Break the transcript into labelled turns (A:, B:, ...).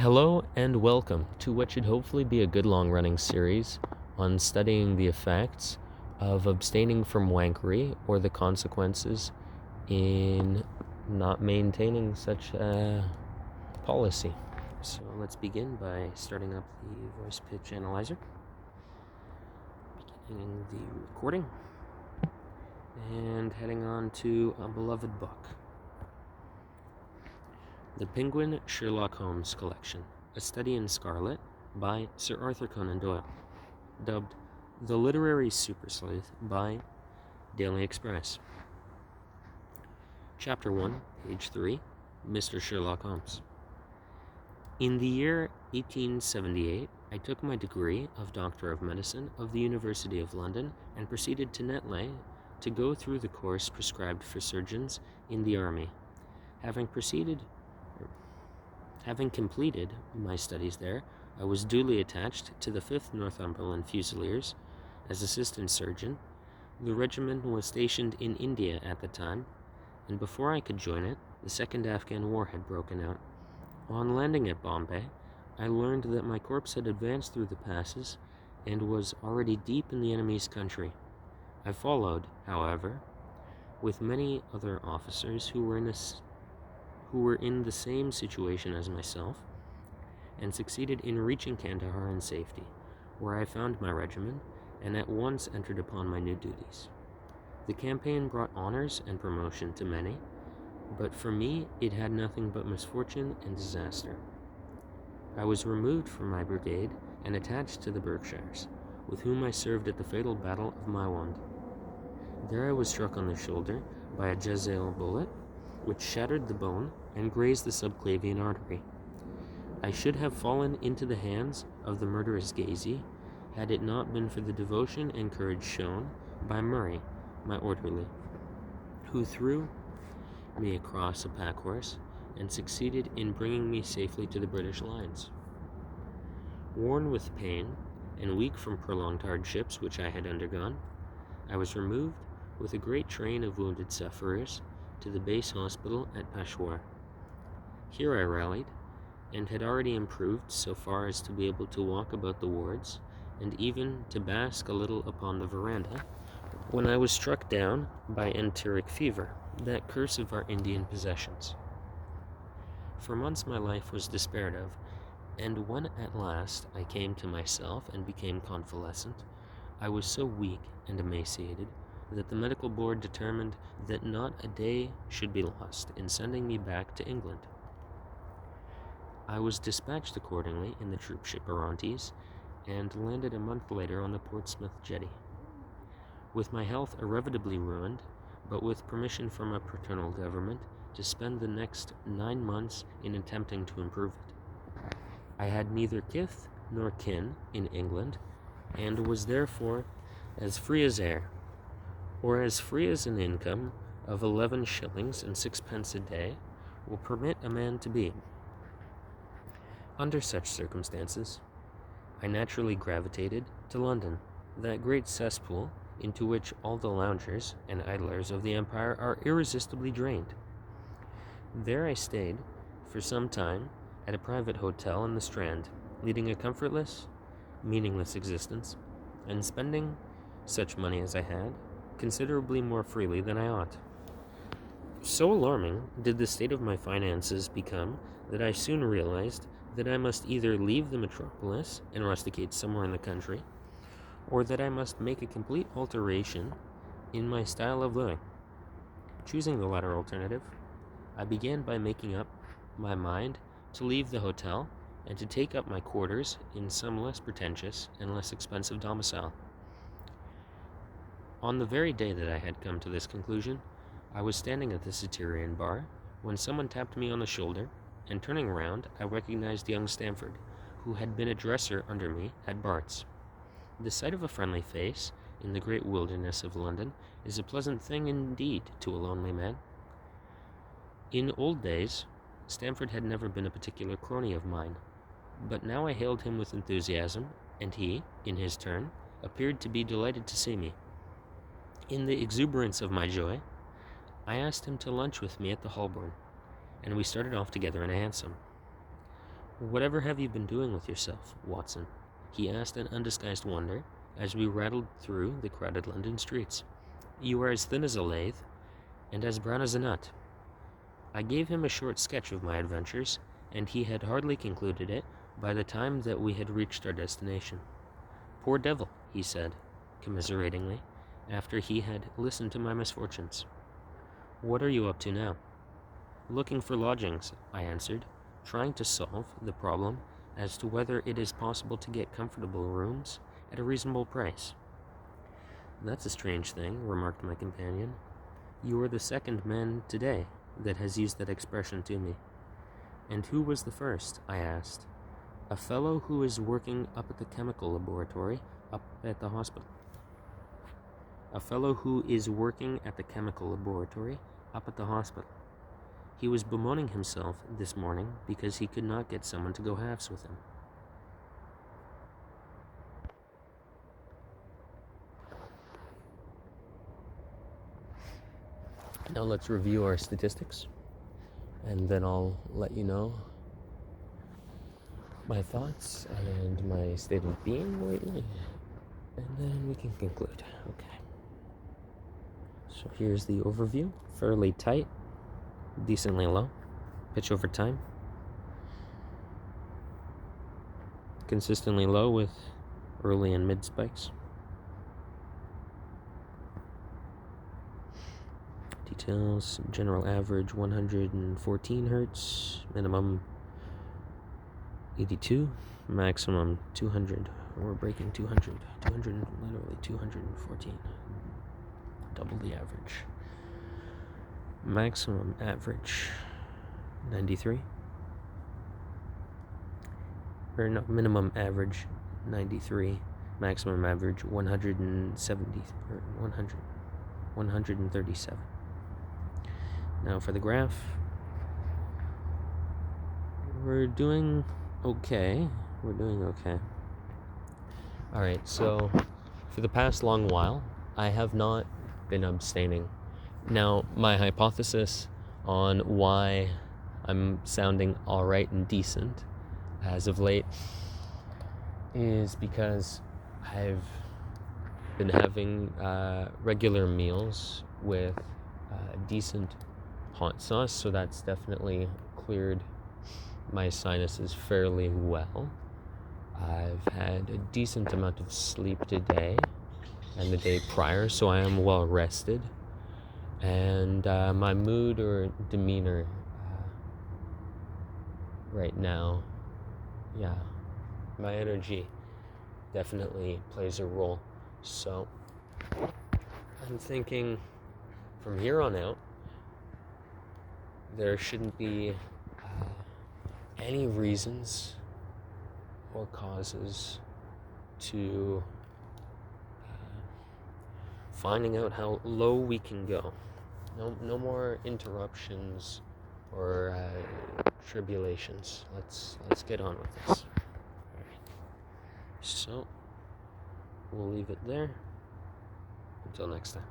A: Hello and welcome to what should hopefully be a good long-running series on studying the effects of abstaining from wankery or the consequences in not maintaining such a policy. So let's begin by starting up the voice pitch analyzer, beginning the recording, and heading on to a beloved book. The Penguin Sherlock Holmes Collection, A Study in Scarlet by Sir Arthur Conan Doyle, dubbed The Literary Super Sleuth by Daily Express. Chapter 1, page 3, Mr. Sherlock Holmes. In the year 1878, I took my degree of Doctor of Medicine of the University of London and proceeded to Netley to go through the course prescribed for surgeons in the army. Having completed my studies there, I was duly attached to the 5th Northumberland Fusiliers as assistant surgeon. The regiment was stationed in India at the time, and before I could join it, the Second Afghan War had broken out. On landing at Bombay, I learned that my corps had advanced through the passes and was already deep in the enemy's country. I followed, however, with many other officers who were in the same situation as myself, and succeeded in reaching Kandahar in safety, where I found my regiment and at once entered upon my new duties. The campaign brought honors and promotion to many, but for me it had nothing but misfortune and disaster. I was removed from my brigade and attached to the Berkshires, with whom I served at the fatal battle of Maiwand. There I was struck on the shoulder by a Jezail bullet, which shattered the bone and grazed the subclavian artery. I should have fallen into the hands of the murderous Gazy had it not been for the devotion and courage shown by Murray, my orderly, who threw me across a pack horse and succeeded in bringing me safely to the British lines. Worn with pain and weak from prolonged hardships which I had undergone, I was removed with a great train of wounded sufferers to the base hospital at Peshawar. Here I rallied, and had already improved so far as to be able to walk about the wards, and even to bask a little upon the veranda, when I was struck down by enteric fever, that curse of our Indian possessions. For months my life was despaired of, and when at last I came to myself and became convalescent, I was so weak and emaciated that the medical board determined that not a day should be lost in sending me back to England. I was dispatched accordingly in the troop ship Orontes, and landed a month later on the Portsmouth jetty. With my health irrevocably ruined, but with permission from a paternal government to spend the next 9 months in attempting to improve it. I had neither kith nor kin in England, and was therefore as free as air, or as free as an income of 11 shillings and 6 pence a day will permit a man to be. Under such circumstances, I naturally gravitated to London, that great cesspool into which all the loungers and idlers of the empire are irresistibly drained. There I stayed for some time at a private hotel in the Strand, leading a comfortless, meaningless existence, and spending such money as I had considerably more freely than I ought. So alarming did the state of my finances become that I soon realized that I must either leave the metropolis and rusticate somewhere in the country, or that I must make a complete alteration in my style of living. Choosing the latter alternative, I began by making up my mind to leave the hotel and to take up my quarters in some less pretentious and less expensive domicile. On the very day that I had come to this conclusion, I was standing at the Satyrian bar when someone tapped me on the shoulder, and turning round, I recognized young Stamford, who had been a dresser under me at Bart's. The sight of a friendly face in the great wilderness of London is a pleasant thing indeed to a lonely man. In old days, Stamford had never been a particular crony of mine, but now I hailed him with enthusiasm, and he, in his turn, appeared to be delighted to see me. In the exuberance of my joy, I asked him to lunch with me at the Holborn, and we started off together in a hansom. "Whatever have you been doing with yourself, Watson?" he asked in undisguised wonder as we rattled through the crowded London streets. "You are as thin as a lathe, and as brown as a nut." I gave him a short sketch of my adventures, and he had hardly concluded it by the time that we had reached our destination. "Poor devil," he said, commiseratingly, after he had listened to my misfortunes. "What are you up to now?" "Looking for lodgings," I answered, trying to solve the problem as to whether it is possible to get comfortable rooms at a reasonable price. "That's a strange thing," remarked my companion. "You are the second man today that has used that expression to me." "And who was the first?" I asked. "A fellow who is working up at the chemical laboratory up at the hospital." "A fellow who is working at the chemical laboratory up at the hospital. He was bemoaning himself this morning because he could not get someone to go halves with him." Now let's review our statistics, and then I'll let you know my thoughts and my state of being lately, and then we can conclude. Okay. So here's the overview. Fairly tight, decently low. Pitch over time. Consistently low with early and mid spikes. Details, general average 114 hertz, minimum 82, maximum 200. We're breaking 200, literally 214. Double the average. Maximum average 93. Or no, minimum average 93, maximum average 170 or 137. Now for the graph, we're doing okay. Alright, so for the past long while, I have not been abstaining. Now, my hypothesis on why I'm sounding alright and decent as of late is because I've been having regular meals with decent hot sauce, so that's definitely cleared my sinuses fairly well. I've had a decent amount of sleep today and the day prior, so I am well rested, and my mood or demeanor right now, my energy definitely plays a role. So I'm thinking from here on out there shouldn't be any reasons or causes to finding out how low we can go. No more interruptions or tribulations. Let's get on with this. Alright. So we'll leave it there. Until next time.